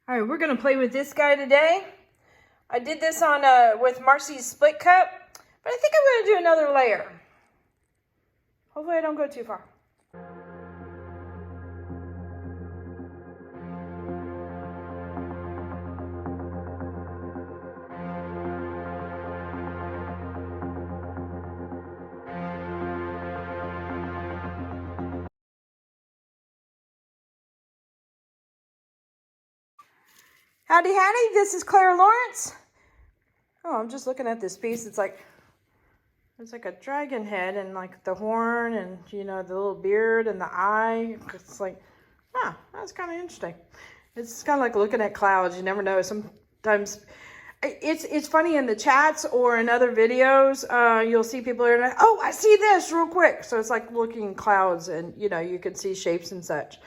All right, we're gonna play with this guy today. I did this on with Marcy's split cup, but I think I'm gonna do another layer. Hopefully I don't go too far. Howdy Howdy, this is Clara Lawrence. Oh, I'm just looking at this piece. It's like a dragon head and like the horn and, you know, the little beard and the eye. It's like, that's kind of interesting. It's kind of like looking at clouds. You never know. Sometimes it's funny in the chats or in other videos, you'll see people are like, oh, I see this real quick. So it's like looking at clouds and, you know, you can see shapes and such.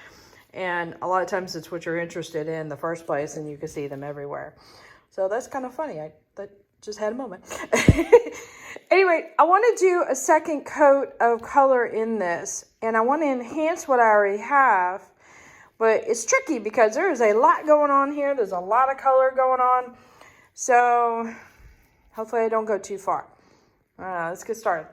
And a lot of times it's what you're interested in the first place, and you can see them everywhere. So that's kind of funny. That just had a moment. Anyway, I want to do a second coat of color in this, and I want to enhance what I already have, but it's tricky because there is a lot going on here. There's a lot of color going on, so hopefully I don't go too far. Let's get started.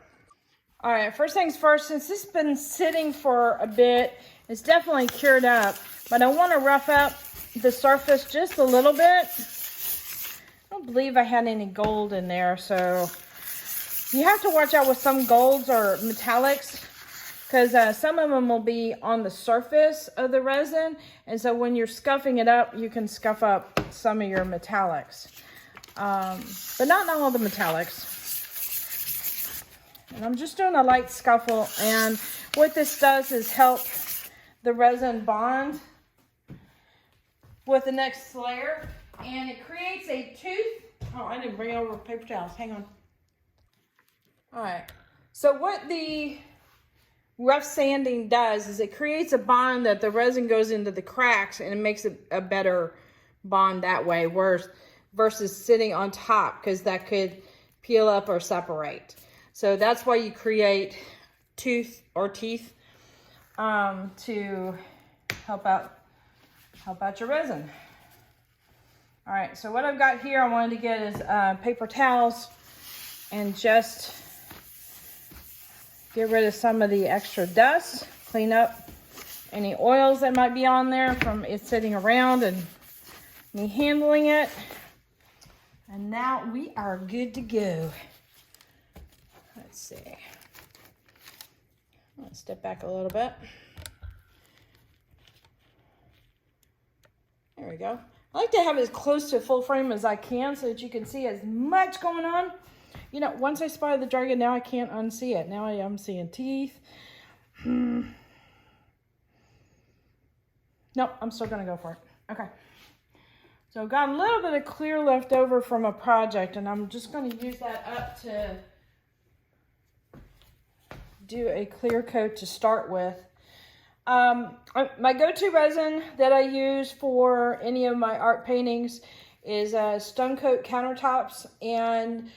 All right, first things first, since this has been sitting for a bit, it's definitely cured up, but I want to rough up the surface just a little bit. I don't believe I had any gold in there, so you have to watch out with some golds or metallics, because some of them will be on the surface of the resin, and so when you're scuffing it up, you can scuff up some of your metallics, but not all the metallics. And I'm just doing a light scuffle, and what this does is help the resin bond with the next layer, and it creates a tooth. Oh, I didn't bring over paper towels. Hang on. All right. So what the rough sanding does is it creates a bond that the resin goes into the cracks, and it makes it a better bond that way, versus sitting on top, because that could peel up or separate. So that's why you create tooth or teeth to help out your resin. All right, so what I've got here, I wanted to get is paper towels and just get rid of some of the extra dust, clean up any oils that might be on there from it sitting around and me handling it. And now we are good to go. Let's see. I'm gonna step back a little bit. There we go. I like to have it as close to full frame as I can so that you can see as much going on. You know, once I spotted the dragon, now I can't unsee it. Now I am seeing teeth. Nope, I'm still gonna go for it. Okay. So I've got a little bit of clear left over from a project, and I'm just gonna use that up to do a clear coat to start with. My go-to resin that I use for any of my art paintings is Stone Coat Countertops, and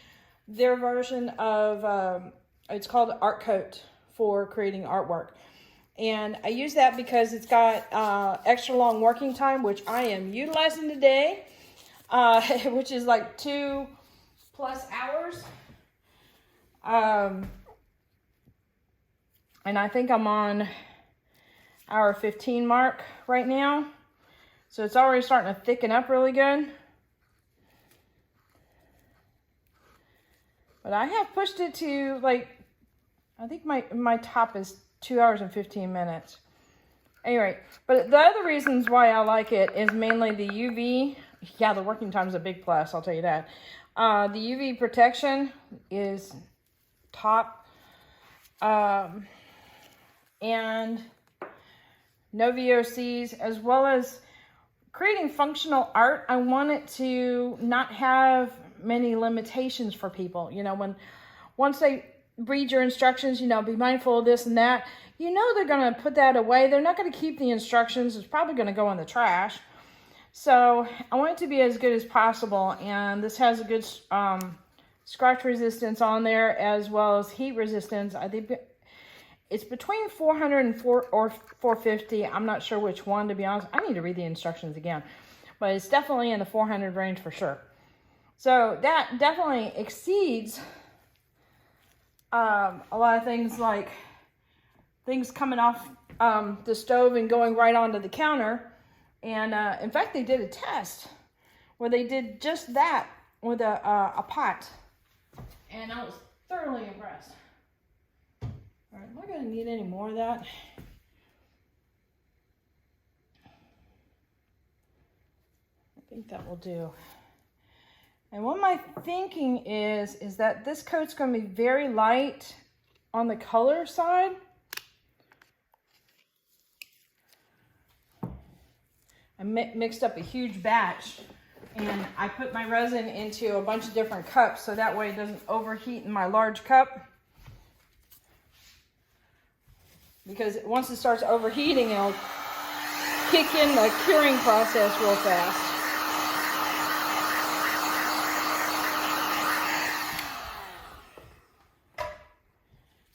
their version of it's called Art Coat for creating artwork. And I use that because it's got extra long working time, which I am utilizing today, which is like 2+ hours. And I think I'm on hour 15 mark right now. So it's already starting to thicken up really good. But I have pushed it to like, I think my top is 2 hours and 15 minutes. Anyway, but the other reasons why I like it is mainly the UV. Yeah, the working time is a big plus, I'll tell you that. The UV protection is top. And no VOCs, as well as creating functional art. I want it to not have many limitations for people. You know, once they read your instructions, you know, be mindful of this and that, you know, they're going to put that away. They're not going to keep the instructions. It's probably going to go in the trash. So I want it to be as good as possible. And this has a good scratch resistance on there, as well as heat resistance. I think it's between 400 and 450. I'm not sure which one, to be honest. I need to read the instructions again. but it's definitely in the 400 range for sure. So that definitely exceeds a lot of things, like things coming off the stove and going right onto the counter. And in fact, they did a test where they did just that with a pot, and I was thoroughly impressed. All right, am I going to need any more of that? I think that will do. And what my thinking is that this coat's going to be very light on the color side. I mixed up a huge batch, and I put my resin into a bunch of different cups so that way it doesn't overheat in my large cup. Because once it starts overheating, it'll kick in the curing process real fast.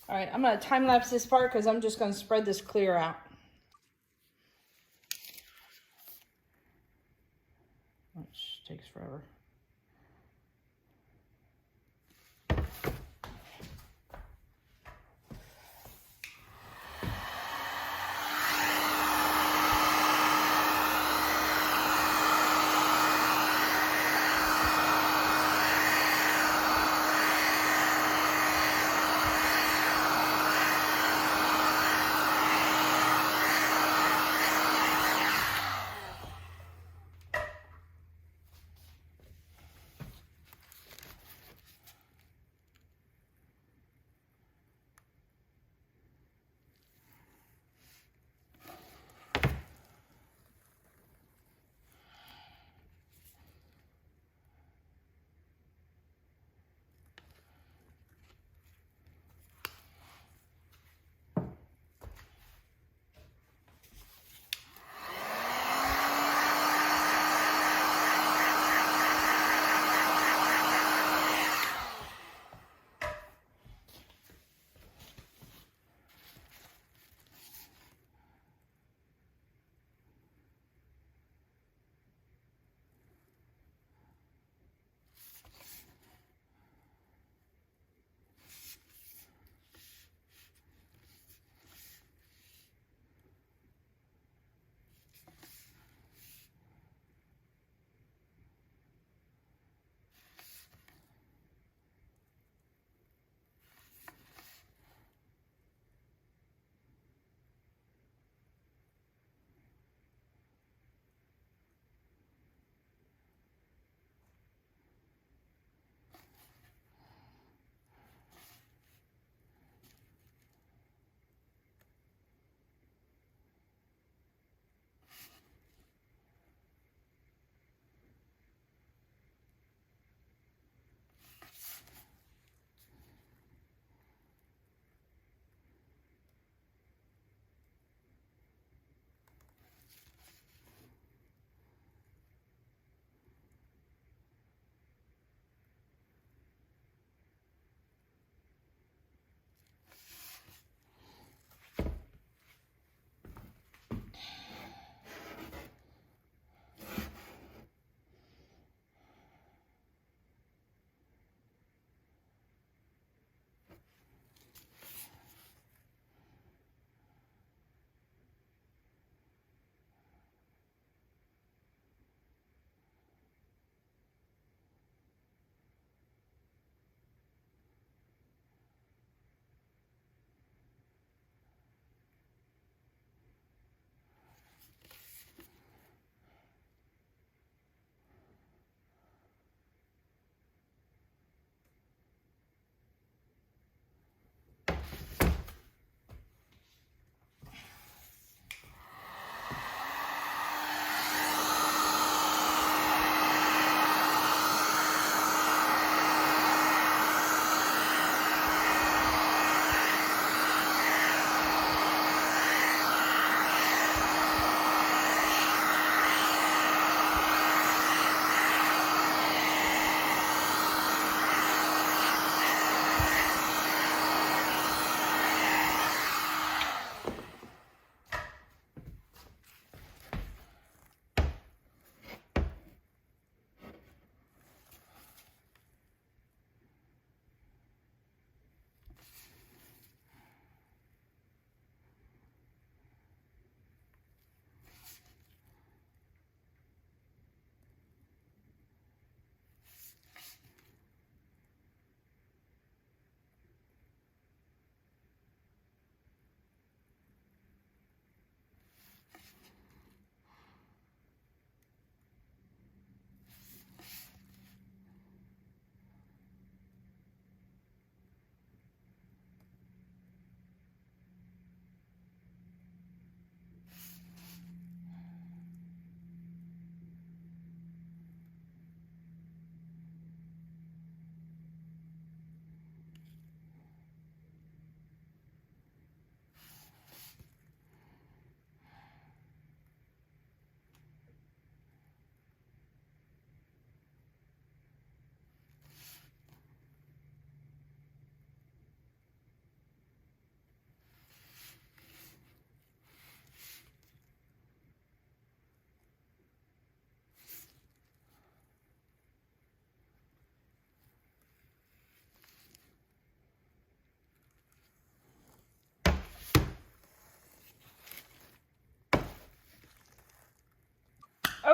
All right, I'm going to time lapse this part because I'm just going to spread this clear out. Which takes forever.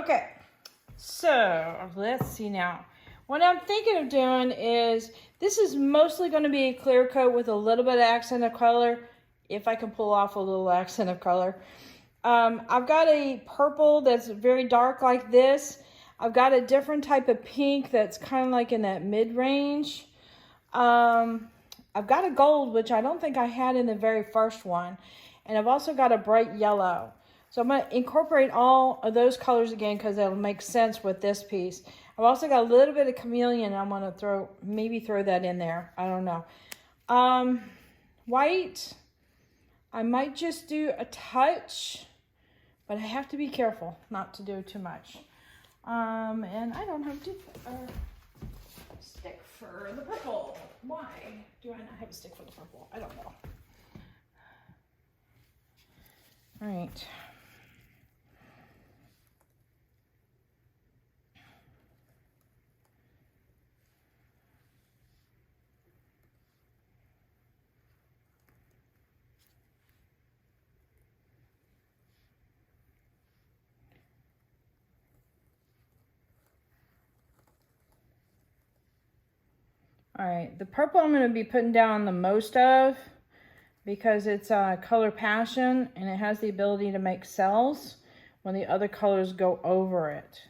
Okay, so let's see now. What I'm thinking of doing is, this is mostly going to be a clear coat with a little bit of accent of color, if I can pull off a little accent of color. I've got a purple that's very dark like this. I've got a different type of pink that's kind of like in that mid-range. I've got a gold, which I don't think I had in the very first one. And I've also got a bright yellow. So I'm going to incorporate all of those colors again because it'll make sense with this piece. I've also got a little bit of chameleon. I'm going to maybe throw that in there. I don't know. White, I might just do a touch, but I have to be careful not to do too much. And I don't have a stick for the purple. Why do I not have a stick for the purple? I don't know. All right. All right, the purple I'm going to be putting down the most of because it's color passion and it has the ability to make cells when the other colors go over it.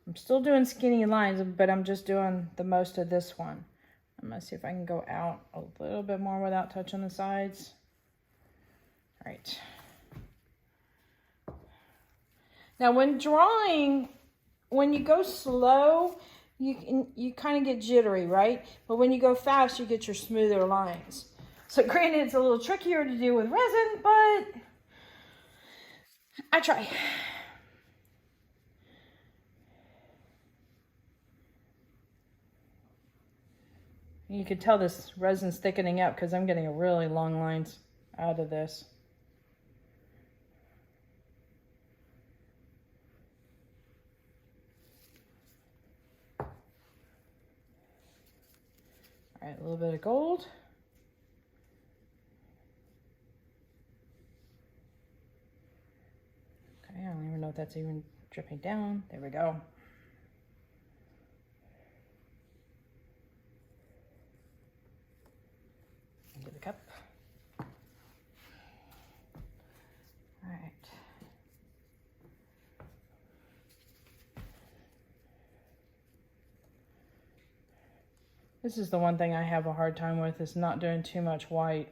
I'm still doing skinny lines, but I'm just doing the most of this one. I'm going to see if I can go out a little bit more without touching the sides. All right. Now, when drawing, when you go slow, you kind of get jittery, right? But when you go fast, you get your smoother lines. So granted, it's a little trickier to do with resin, but I try. You can tell this resin's thickening up because I'm getting a really long lines out of this. All right, a little bit of gold. Okay, I don't even know if that's even dripping down. There we go. Into the cup. All right. This is the one thing I have a hard time with, is not doing too much white.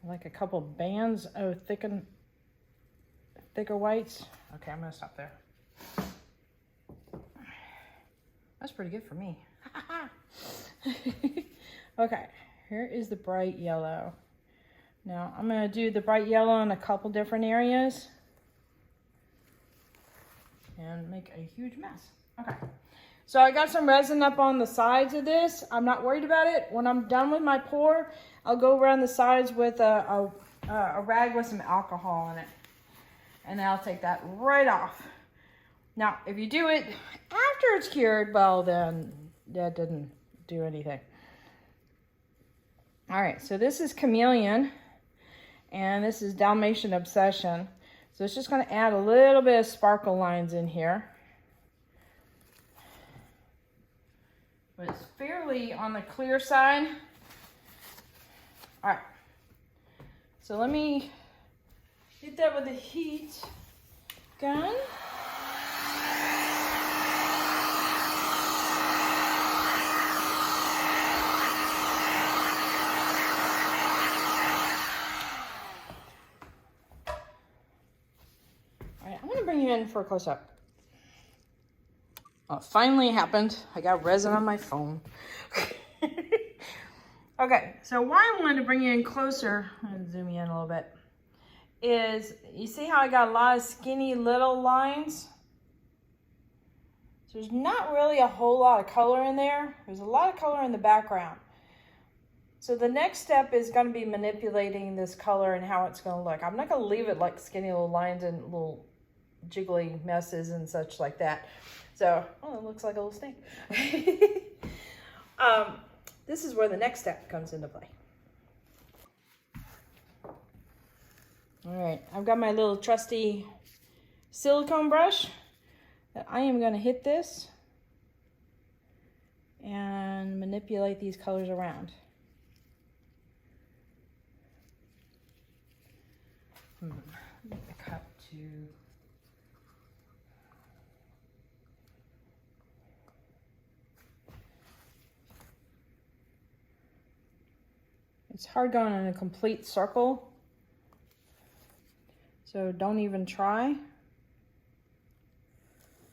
I like a couple bands of thicker whites. Okay, I'm gonna stop there. That's pretty good for me. Okay. Here is the bright yellow. Now I'm going to do the bright yellow in a couple different areas and make a huge mess. Okay, so I got some resin up on the sides of this. I'm not worried about it. When I'm done with my pour, I'll go around the sides with a rag with some alcohol in it, and then I'll take that right off. Now, if you do it after it's cured, well, then that didn't do anything. All right, so this is Chameleon, and this is Dalmatian Obsession. So it's just going to add a little bit of sparkle lines in here. But it's fairly on the clear side. All right, so let me hit that with a heat gun. Bring you in for a close-up. Oh, it finally happened. I got resin on my phone. Okay, so why I wanted to bring you in closer, I'm gonna zoom you in a little bit, is you see how I got a lot of skinny little lines? So there's not really a whole lot of color in there. There's a lot of color in the background. So the next step is going to be manipulating this color and how it's going to look. I'm not going to leave it like skinny little lines and little jiggly messes and such like that. So, oh, it looks like a little snake. This is where the next step comes into play. All right, I've got my little trusty silicone brush that I am going to hit this and manipulate these colors around. Make the cup to it's hard going in a complete circle, so don't even try.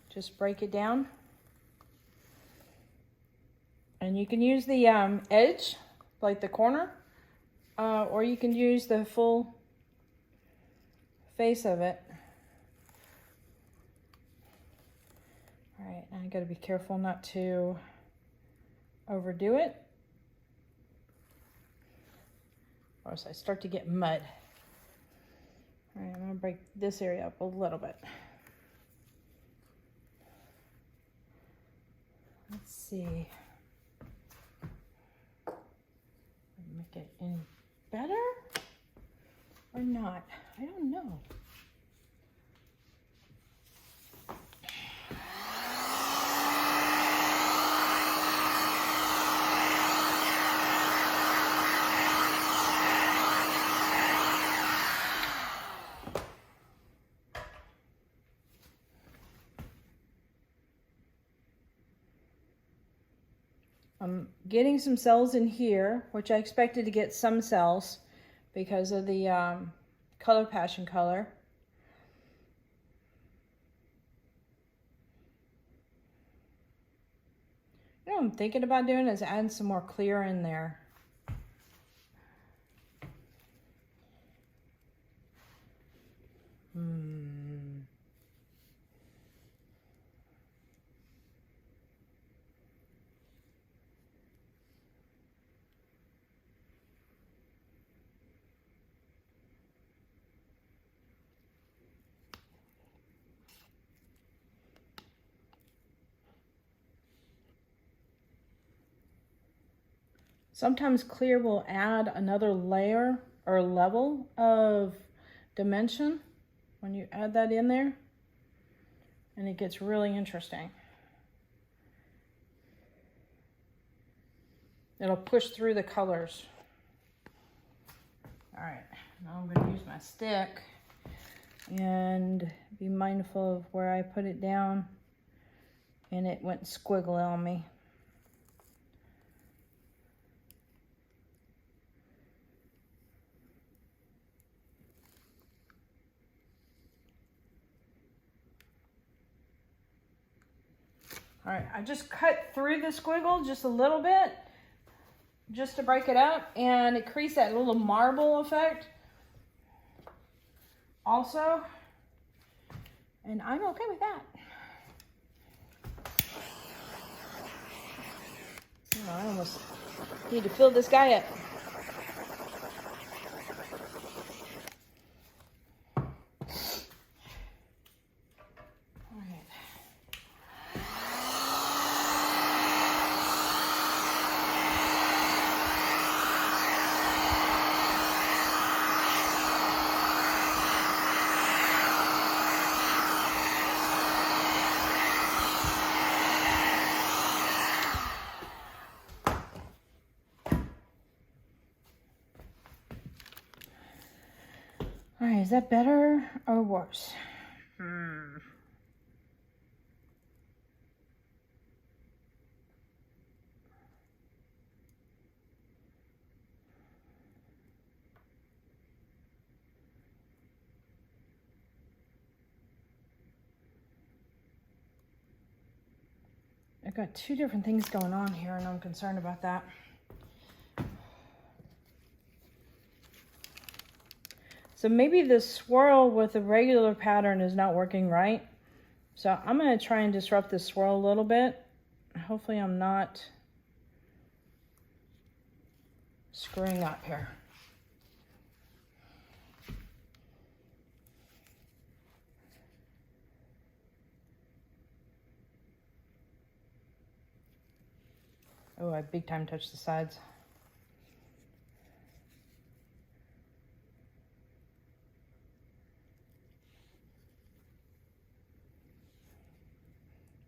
Just break it down. And you can use the edge, like the corner, or you can use the full face of it. All right, now I gotta be careful not to overdo it, or else I start to get mud. All right, I'm gonna break this area up a little bit. Let's see. Make it any better or not? I don't know. I'm getting some cells in here, which I expected to get some cells because of the color passion color. You know what I'm thinking about doing is adding some more clear in there. Sometimes clear will add another layer or level of dimension when you add that in there, and it gets really interesting. It'll push through the colors. All right, now I'm going to use my stick and be mindful of where I put it down, and it went squiggly on me. All right, I just cut through the squiggle just a little bit, just to break it up, and it creates that little marble effect also, and I'm okay with that. Oh, I almost need to fill this guy up. All right, is that better or worse? I've got two different things going on here, and I'm concerned about that. So maybe the swirl with the regular pattern is not working right. So I'm going to try and disrupt this swirl a little bit. Hopefully I'm not screwing up here. Oh, I big time touched the sides.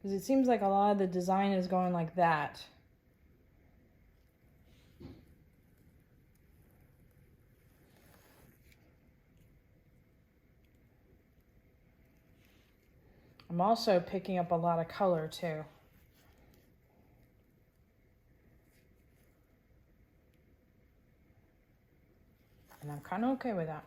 Because it seems like a lot of the design is going like that. I'm also picking up a lot of color too. And I'm kind of okay with that.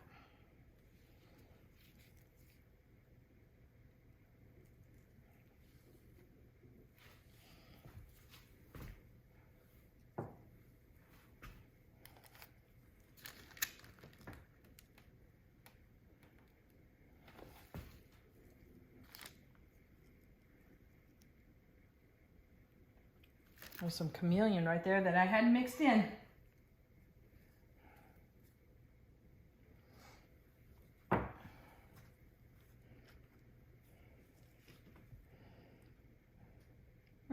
There's some chameleon right there that I hadn't mixed in.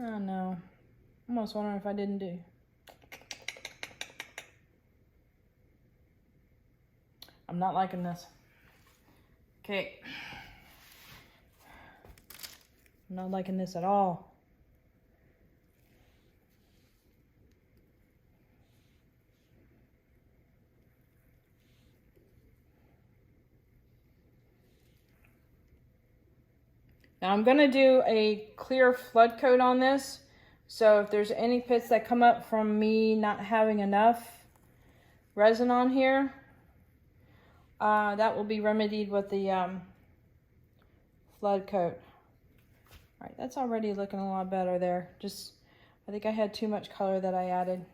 Oh no, almost wondering if I didn't do. I'm not liking this. Okay. I'm not liking this at all. Now I'm gonna do a clear flood coat on this. So if there's any pits that come up from me not having enough resin on here, that will be remedied with the flood coat. All right, that's already looking a lot better there. Just, I think I had too much color that I added.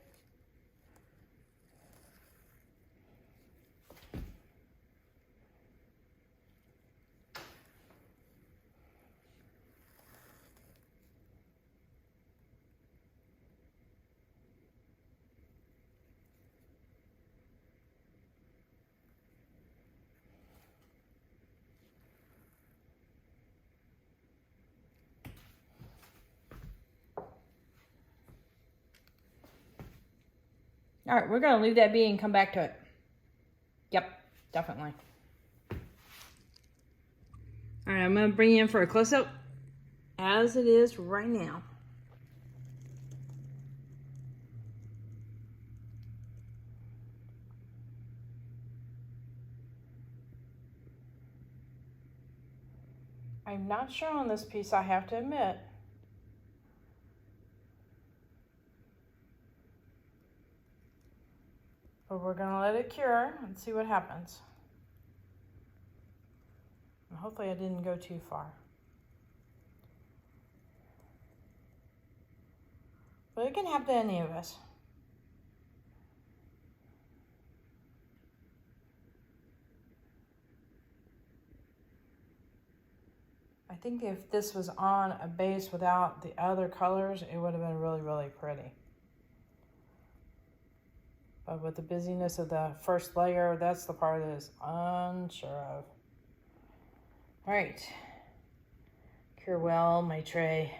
All right, we're gonna leave that be and come back to it. Yep, definitely. All right, I'm gonna bring you in for a close-up as it is right now. I'm not sure on this piece, I have to admit. But we're gonna let it cure and see what happens. And hopefully I didn't go too far. But it can happen to any of us. I think if this was on a base without the other colors, it would have been really, really pretty. But with the busyness of the first layer, that's the part that is unsure of. All right, cure well my tray.